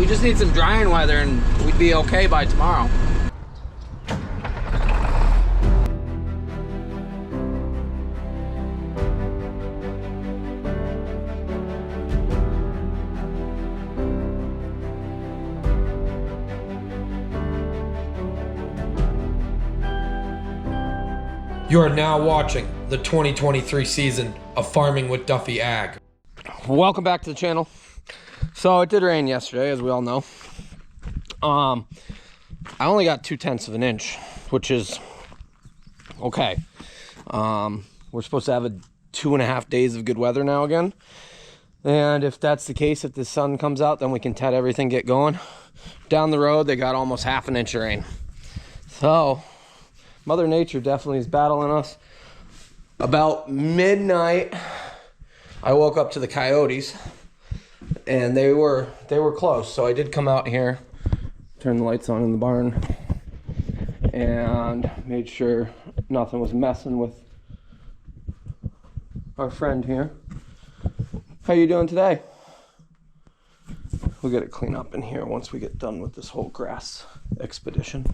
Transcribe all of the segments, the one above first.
We just need some drying weather and we'd be okay by tomorrow. You are now watching the 2023 season of Farming with Duffy Ag. Welcome back to the channel. So it did rain yesterday, as we all know. I only got 2/10 of an inch, which is okay. We're supposed to have 2.5 days of good weather now again. And if that's the case, if the sun comes out, then we can tet everything, get going. Down the road, they got almost 1/2 inch of rain. So Mother Nature definitely is battling us. About midnight, I woke up to the coyotes, and they were close. So I did come out here, turn the lights on in the barn, and made sure nothing was messing with our friend here. How you doing today? We'll get it clean up in here once we get done with this whole grass expedition.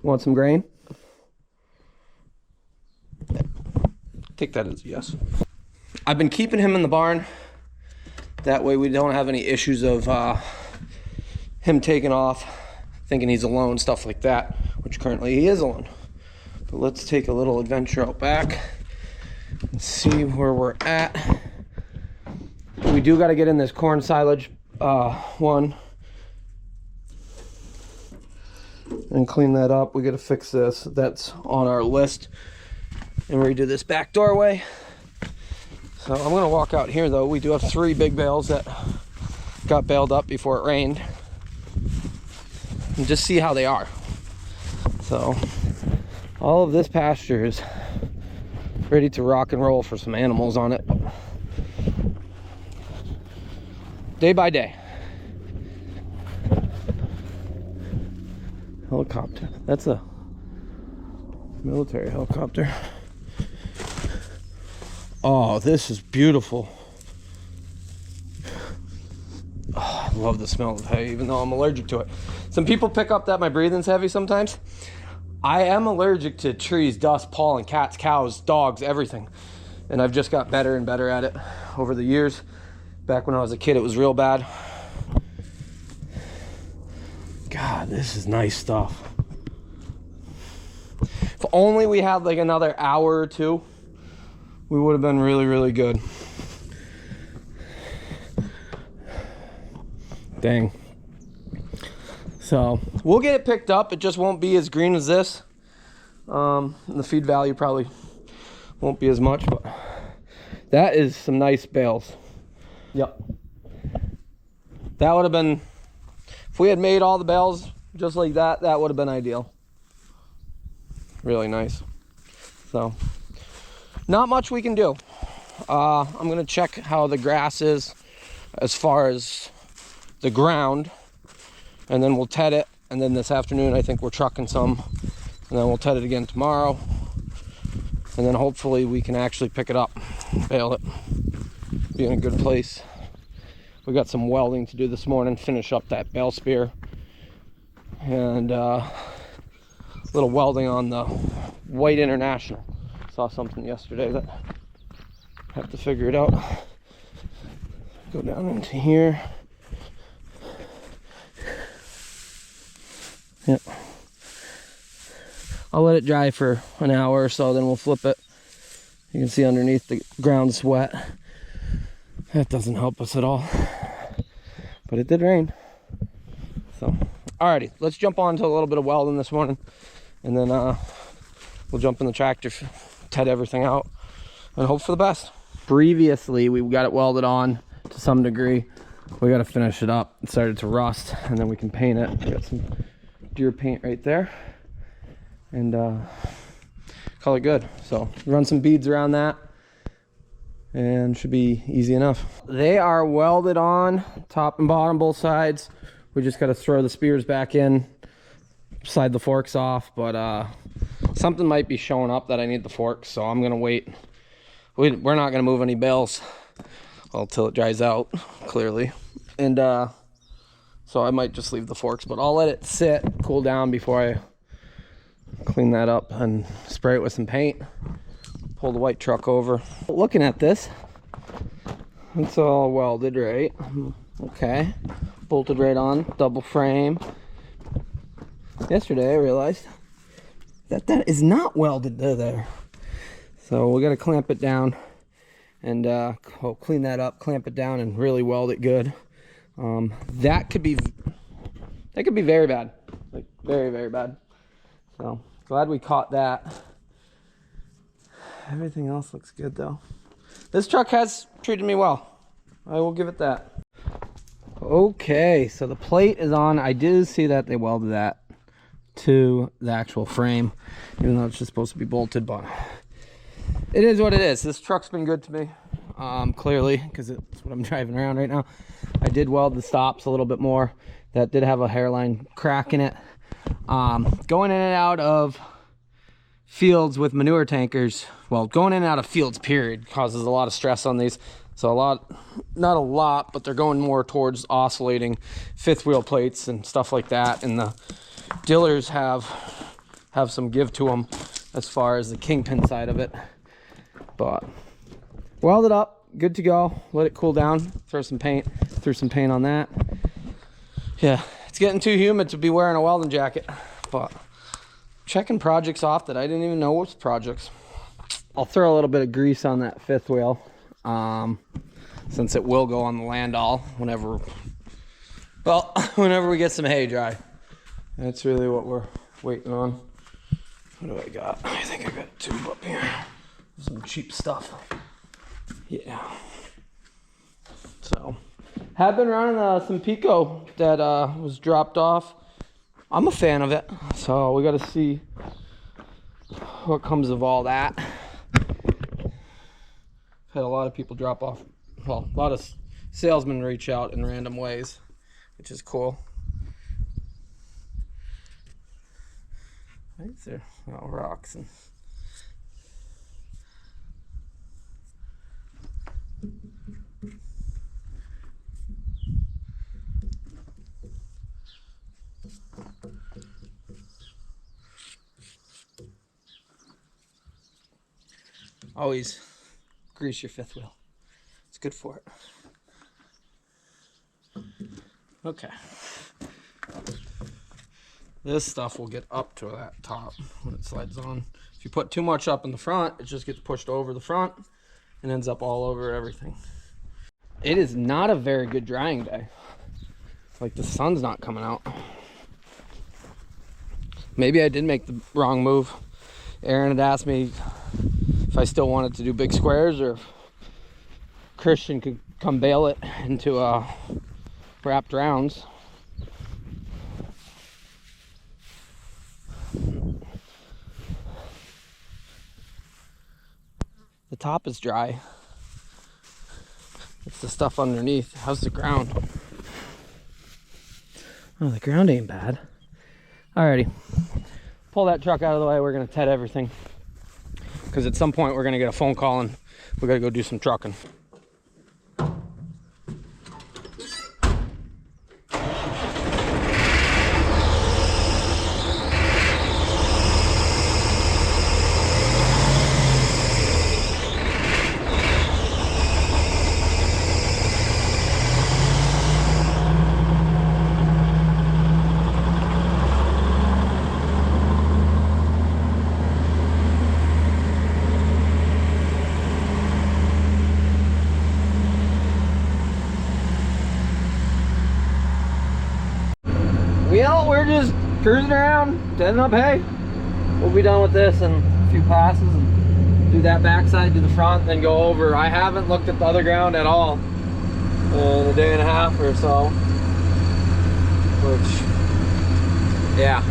Want some grain? Take that as a yes. I've been keeping him in the barn. That way we don't have any issues of him taking off, thinking he's alone, stuff like that, which currently he is alone. But let's take a little adventure out back and see where we're at. We do got to get in this corn silage one and clean that up. We got to fix this. That's on our list. And redo this back doorway. So I'm going to walk out here though. We do have 3 big bales that got baled up before it rained. And just see how they are. So all of this pasture is ready to rock and roll for some animals on it. Day by day. Helicopter. That's a military helicopter. Oh, this is beautiful. Oh, I love the smell of hay, even though I'm allergic to it. Some people pick up that my breathing's heavy sometimes. I am allergic to trees, dust, pollen, cats, cows, dogs, everything. And I've just got better and better at it over the years. Back when I was a kid, it was real bad. God, this is nice stuff. If only we had like another hour or two, we would have been really, really good. Dang. So we'll get it picked up. It just won't be as green as this. The feed value probably won't be as much, but that is some nice bales. Yep. That would have been, if we had made all the bales just like that, that would have been ideal. Really nice. So not much we can do. I'm gonna check how the grass is as far as the ground, and then we'll tet it. And then this afternoon I think we're trucking some, and then we'll tet it again tomorrow, and then hopefully we can actually pick it up, bale it, be in a good place. We got some welding to do this morning, finish up that bale spear, and little welding on the White International. Saw something yesterday that I have to figure it out. Go down into here. Yep. I'll let it dry for an hour or so, then we'll flip it. You can see underneath the ground's wet. That doesn't help us at all. But it did rain. So, alrighty, let's jump on to a little bit of welding this morning. And then we'll jump in the tractor, tet everything out, and hope for the best. Previously, we got it welded on to some degree. We got to finish it up. It started to rust, and then we can paint it. We got some deer paint right there, and call it good. So run some beads around that, and should be easy enough. They are welded on, top and bottom, both sides. We just got to throw the spears back in, slide the forks off, but something might be showing up that I need the forks, so I'm gonna wait. We're not gonna move any bales well, till it dries out, clearly. And so I might just leave the forks, but I'll let it sit, cool down before I clean that up and spray it with some paint. Pull the white truck over. Looking at this, it's all welded, right? Okay, bolted right on, double frame. Yesterday I realized that that is not welded to there. So we got to clamp it down and clean that up, clamp it down, and really weld it good. That could be very bad, like very, very bad. So glad we caught that. Everything else looks good though. This truck has treated me well. I will give it that. Okay, so the plate is on. I did see that they welded that to the actual frame, even though it's just supposed to be bolted, but it is what it is. This truck's been good to me, clearly, because it's what I'm driving around right now. I did weld the stops a little bit more. That did have a hairline crack in it. Going in and out of fields with manure tankers, well, going in and out of fields period causes a lot of stress on these. So not a lot, but they're going more towards oscillating fifth wheel plates and stuff like that. And the dillers have some give to them as far as the kingpin side of it. But weld it up, good to go. Let it cool down, throw some paint on that. Yeah, it's getting too humid to be wearing a welding jacket, but checking projects off that I didn't even know was projects. I'll throw a little bit of grease on that fifth wheel, since it will go on the landall whenever we get some hay dry. That's really what we're waiting on. What do I got? I think I got a tube up here. Some cheap stuff. Yeah. So, have been running some Pico that was dropped off. I'm a fan of it. So we got to see what comes of all that. Had a lot of people drop off. Well, a lot of salesmen reach out in random ways, which is cool. Right there, oh, rocks and. Always grease your fifth wheel. It's good for it. Okay. This stuff will get up to that top when it slides on. If you put too much up in the front, it just gets pushed over the front and ends up all over everything. It is not a very good drying day. Like, the sun's not coming out. Maybe I did make the wrong move. Aaron had asked me if I still wanted to do big squares, or if Christian could come bale it into wrapped rounds. The top is dry. It's the stuff underneath. How's the ground? Oh, the ground ain't bad. Alrighty. Pull that truck out of the way. We're gonna tet everything, because at some point we're gonna get a phone call and we gotta go do some trucking. Well, we're just cruising around, setting up hay. We'll be done with this in a few passes and do that backside to the front, then go over. I haven't looked at the other ground at all in a day and a half or so. Which, yeah.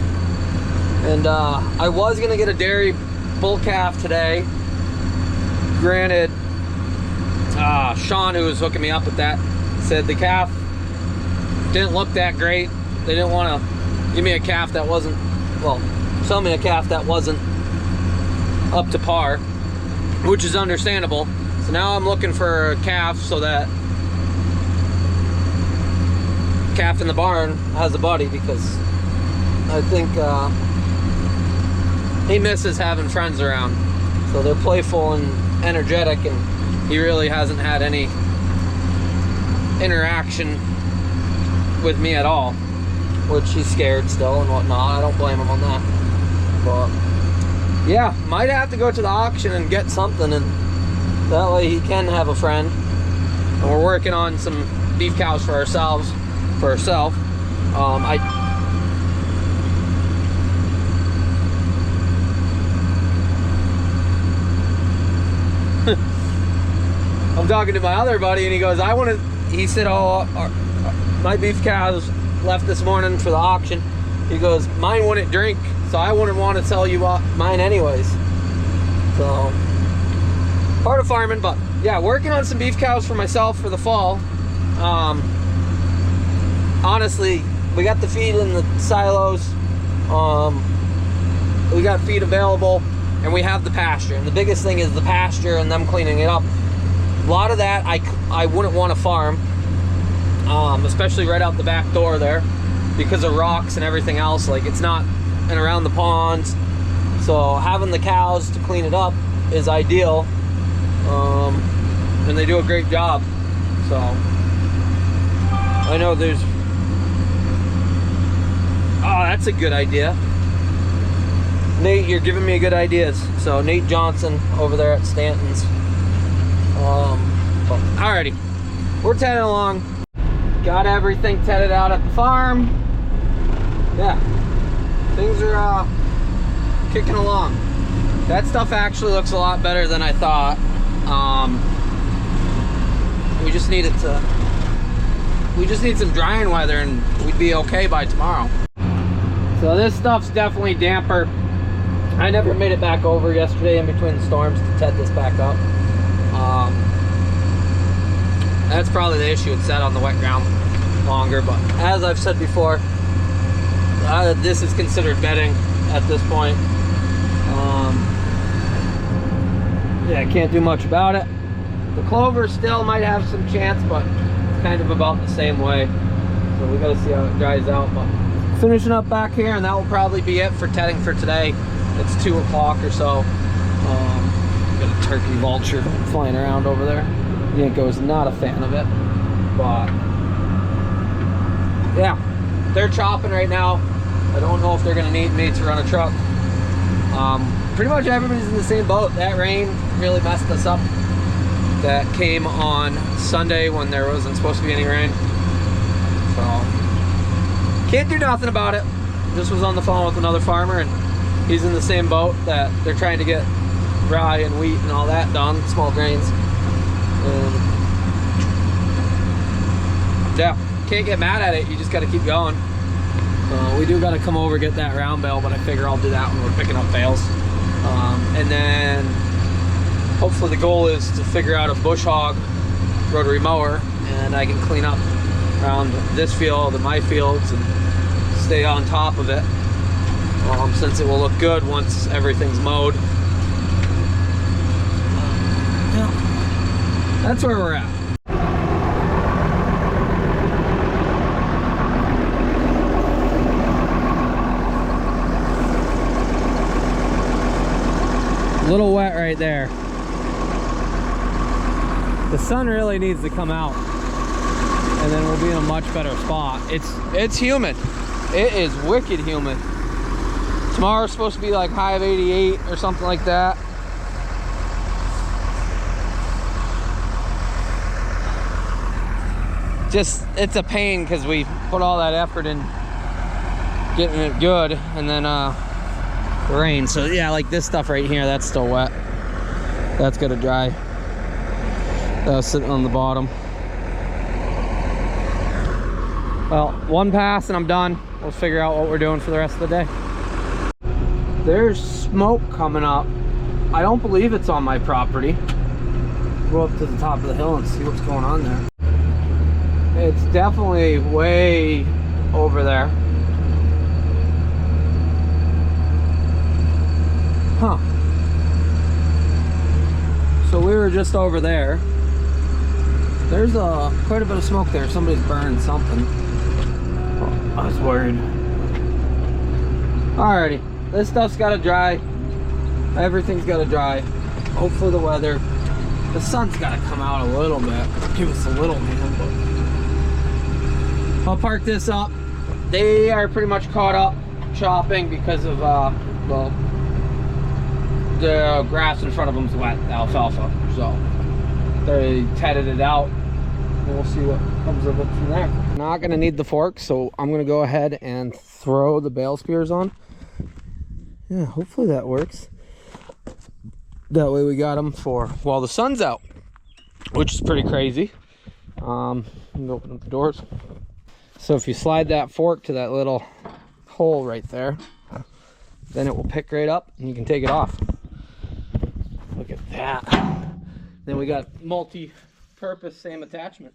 And I was gonna get a dairy bull calf today. Granted, Sean, who was hooking me up with that, said the calf didn't look that great. They didn't want to give me a calf that wasn't, well, sell me a calf that wasn't up to par, which is understandable. So now I'm looking for a calf so that calf in the barn has a buddy, because I think he misses having friends around. So they're playful and energetic, and he really hasn't had any interaction with me at all, which he's scared still and whatnot. I don't blame him on that. But yeah, might have to go to the auction and get something, and that way he can have a friend. And we're working on some beef cows for ourselves, I'm talking to my other buddy, and he goes, he said, oh, my beef cows left this morning for the auction. He goes, mine wouldn't drink, so I wouldn't want to tell you mine anyways. So, part of farming, but yeah, working on some beef cows for myself for the fall. Honestly, we got the feed in the silos. We got feed available, and we have the pasture. And the biggest thing is the pasture and them cleaning it up. A lot of that I wouldn't want to farm, especially right out the back door there, because of rocks and everything else. Like, it's not, and around the ponds. So having the cows to clean it up is ideal, and they do a great job. So I know there's, oh, that's a good idea. Nate, you're giving me good ideas. So Nate Johnson over there at Stanton's. Alrighty, we're tedding along. Got everything tedded out at the farm. Yeah, things are kicking along. That stuff actually looks a lot better than I thought. We just need some drying weather, and we'd be okay by tomorrow. So this stuff's definitely damper. I never made it back over yesterday in between the storms to ted this back up. That's probably the issue. It sat on the wet ground longer, but as I've said before, this is considered bedding at this point. Yeah, I can't do much about it. The clover still might have some chance, but it's kind of about the same way. So we gotta see how it dries out. But finishing up back here, and that will probably be it for tedding for today. It's 2 o'clock or so. Got a turkey vulture flying around over there. Yanko's not a fan of it, but yeah, they're chopping right now. I don't know if they're gonna need me to run a truck. Pretty much everybody's in the same boat. That rain really messed us up. That came on Sunday when there wasn't supposed to be any rain. So can't do nothing about it. Just was on the phone with another farmer, and he's in the same boat, that they're trying to get rye and wheat and all that done, small grains. Yeah, can't get mad at it. You just got to keep going. We do got to come over get that round bale, but I figure I'll do that when we're picking up bales. And then hopefully the goal is to figure out a bush hog rotary mower, and I can clean up around this field and my fields and stay on top of it, since it will look good once everything's mowed. That's where we're at. A little wet right there. The sun really needs to come out, and then we'll be in a much better spot. It's humid. It is wicked humid. Tomorrow's supposed to be like high of 88 or something like that. Just, it's a pain because we put all that effort in getting it good, and then rain. So yeah, like this stuff right here, that's still wet. That's gotta dry. That was sitting on the bottom. Well, one pass and I'm done. We'll figure out what we're doing for the rest of the day. There's smoke coming up. I don't believe it's on my property. Go up to the top of the hill and see what's going on there. It's definitely way over there. Huh. So we were just over there. There's quite a bit of smoke there. Somebody's burning something. Oh, I was worried. Alrighty, this stuff's got to dry. Everything's got to dry. Hopefully the weather. The sun's got to come out a little bit. Give us a little hand. But I'll park this up. They are pretty much caught up chopping because of well, the grass in front of them's wet, the alfalfa. So they tedded it out. And we'll see what comes of it from there. Not gonna need the fork, so I'm gonna go ahead and throw the bale spears on. Yeah, hopefully that works. That way we got them for while the sun's out, which is pretty crazy. I'm gonna open up the doors. So if you slide that fork to that little hole right there, then it will pick right up and you can take it off. Look at that. Then we got multi-purpose, same attachment.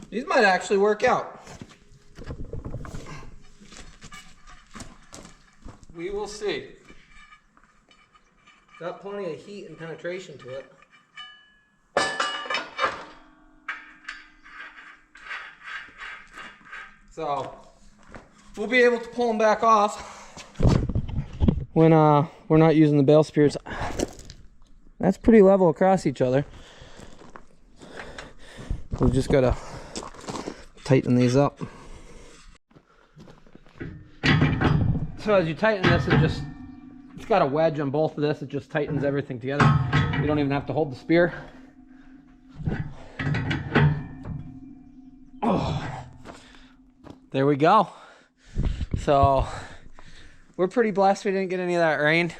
These might actually work out. We will see. Got plenty of heat and penetration to it. So we'll be able to pull them back off when we're not using the bale spears. That's pretty level across each other. We've just got to tighten these up. So as you tighten this, it's got a wedge on both of this. It just tightens everything together. You don't even have to hold the spear. Oh, there we go. So we're pretty blessed we didn't get any of that rain.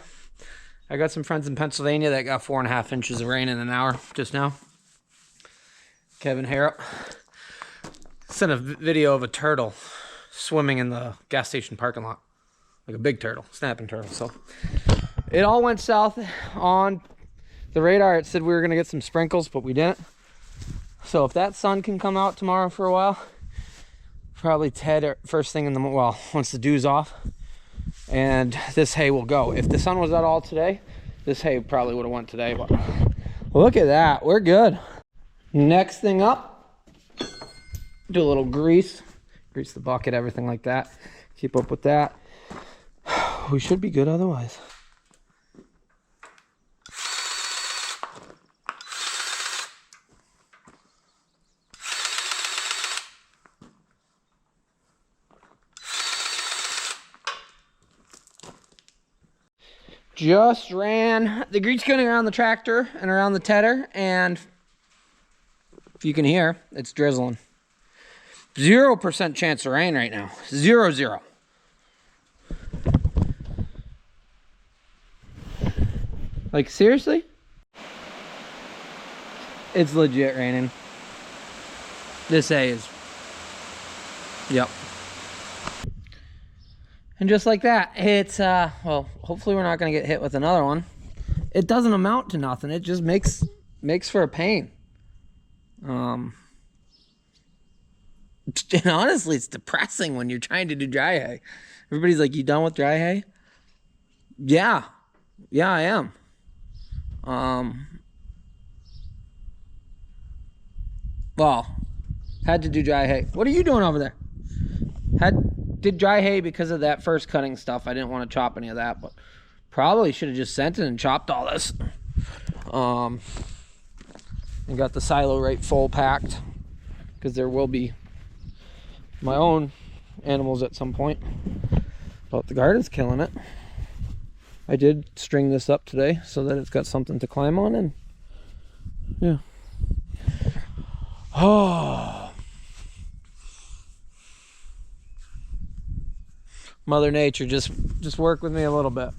I got some friends in Pennsylvania that got 4.5 inches of rain in an hour just now. Kevin Harrop sent a video of a turtle swimming in the gas station parking lot, like a big turtle, snapping turtle. So it all went south on the radar. It said we were gonna get some sprinkles, but we didn't. So if that sun can come out tomorrow for a while, probably Ted first thing in the well, once the dew's off, and this hay will go. If the sun was out all today, this hay probably would have went today. But look at that, we're good. Next thing up, do a little grease the bucket, everything like that. Keep up with that. We should be good otherwise. Just ran the grease gun around the tractor and around the tedder, and if you can hear, it's drizzling. 0% chance of rain right now. 0. Like, seriously? It's legit raining. This hay is. Yep. And just like that, it's, well, hopefully we're not going to get hit with another one. It doesn't amount to nothing. It just makes for a pain. And honestly, it's depressing when you're trying to do dry hay. Everybody's like, you done with dry hay? Yeah, I am. Well, had to do dry hay. What are you doing over there? Did dry hay because of that first cutting stuff. I didn't want to chop any of that, but probably should have just sent it and chopped all this. and got the silo right full packed, because there will be my own animals at some point. But the garden's killing it. I did string this up today so that it's got something to climb on, and yeah. Oh, Mother Nature, just work with me a little bit.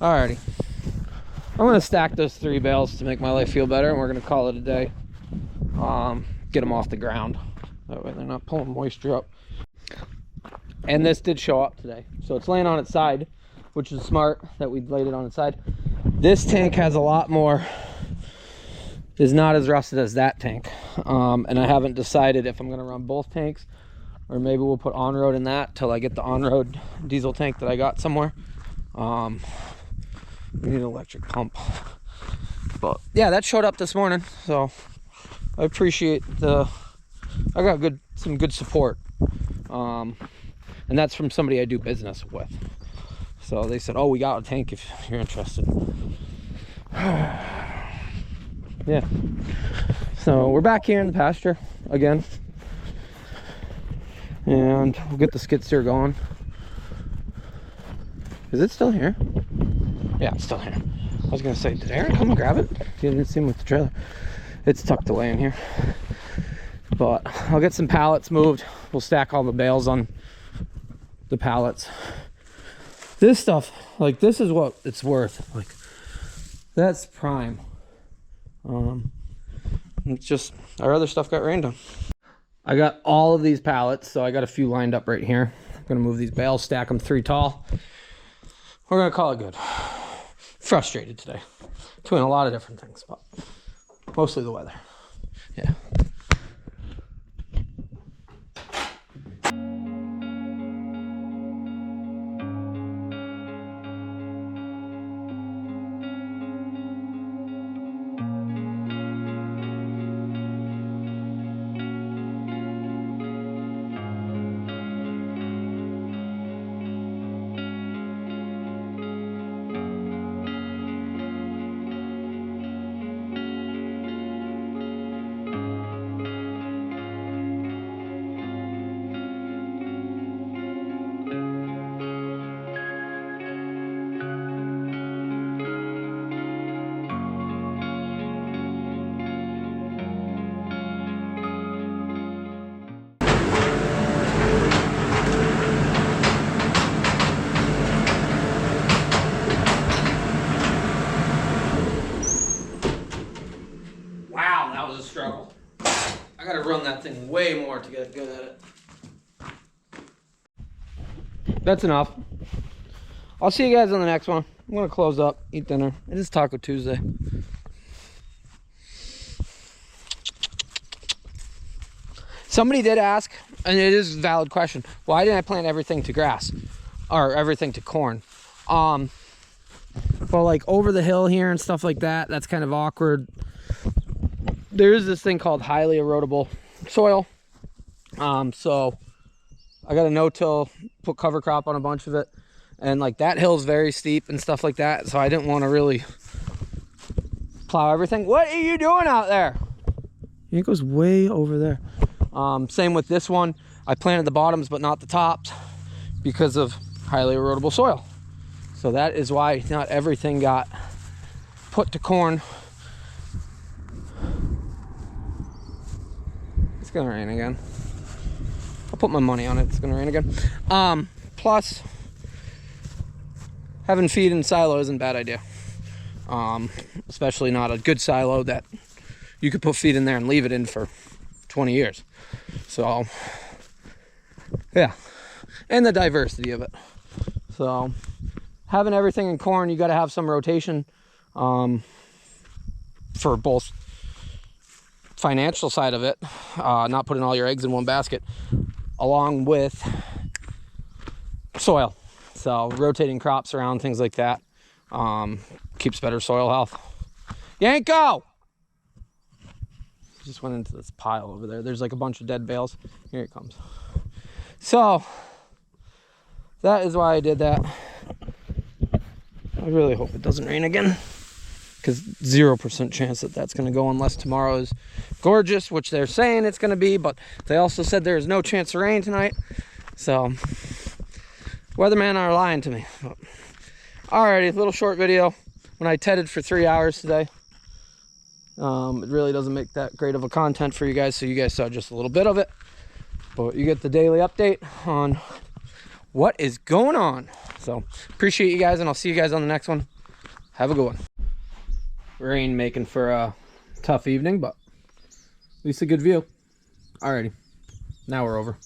Alrighty, I'm gonna stack those 3 bales to make my life feel better, and we're gonna call it a day. Get them off the ground, that way they're not pulling moisture up. And this did show up today, so it's laying on its side, which is smart that we laid it on its side. This tank has a lot more, is not as rusted as that tank, and I haven't decided if I'm going to run both tanks, or maybe we'll put on-road in that till I get the on-road diesel tank that I got somewhere. We need an electric pump, but yeah, that showed up this morning, so I appreciate I got some good support, and that's from somebody I do business with. So they said, oh, we got a tank if you're interested. Yeah, so we're back here in the pasture again, and we'll get the skid steer going. Is it still here? Yeah, it's still here. I was gonna say, did Aaron come and grab it? You didn't see him with the trailer. It's tucked away in here, but I'll get some pallets moved. We'll stack all the bales on the pallets. This stuff, like, this is what it's worth. Like, that's prime. It's just our other stuff got rained on. I got all of these pallets, so I got a few lined up right here. I'm gonna move these bales, stack them 3 tall. We're gonna call it good. Frustrated today, doing a lot of different things, but mostly the weather. Yeah. Struggle. I gotta run that thing way more to get good at it. That's enough. I'll see you guys on the next one. I'm gonna close up, eat dinner. It is Taco Tuesday. Somebody did ask, and it is a valid question, why didn't I plant everything to grass or everything to corn? Well, like over the hill here and stuff like that, that's kind of awkward. There is this thing called highly erodible soil. So I got a no-till, put cover crop on a bunch of it, and like that hill's very steep and stuff like that, so I didn't want to really plow everything. What are you doing out there? It goes way over there. Same with this one. I planted the bottoms but not the tops because of highly erodible soil. So that is why not everything got put to corn. It's gonna rain again. I'll put my money on it. It's gonna rain again. Plus, having feed in silo isn't a bad idea. Especially not a good silo that you could put feed in there and leave it in for 20 years. So, yeah. And the diversity of it. So, having everything in corn, you got to have some rotation for both financial side of it, not putting all your eggs in one basket, along with soil. So rotating crops around, things like that, keeps better soil health. Yanko! Just went into this pile over there. There's like a bunch of dead bales. Here it comes. So that is why I did that. I really hope it doesn't rain again. because 0% chance that that's going to go unless tomorrow is gorgeous, which they're saying it's going to be, but they also said there is no chance of rain tonight. So weathermen are lying to me. But, alrighty, little short video when I tedded for 3 hours today. It really doesn't make that great of a content for you guys, so you guys saw just a little bit of it, but you get the daily update on what is going on. So appreciate you guys, and I'll see you guys on the next one. Have a good one. Rain making for a tough evening, but at least a good view. Alrighty, now we're over.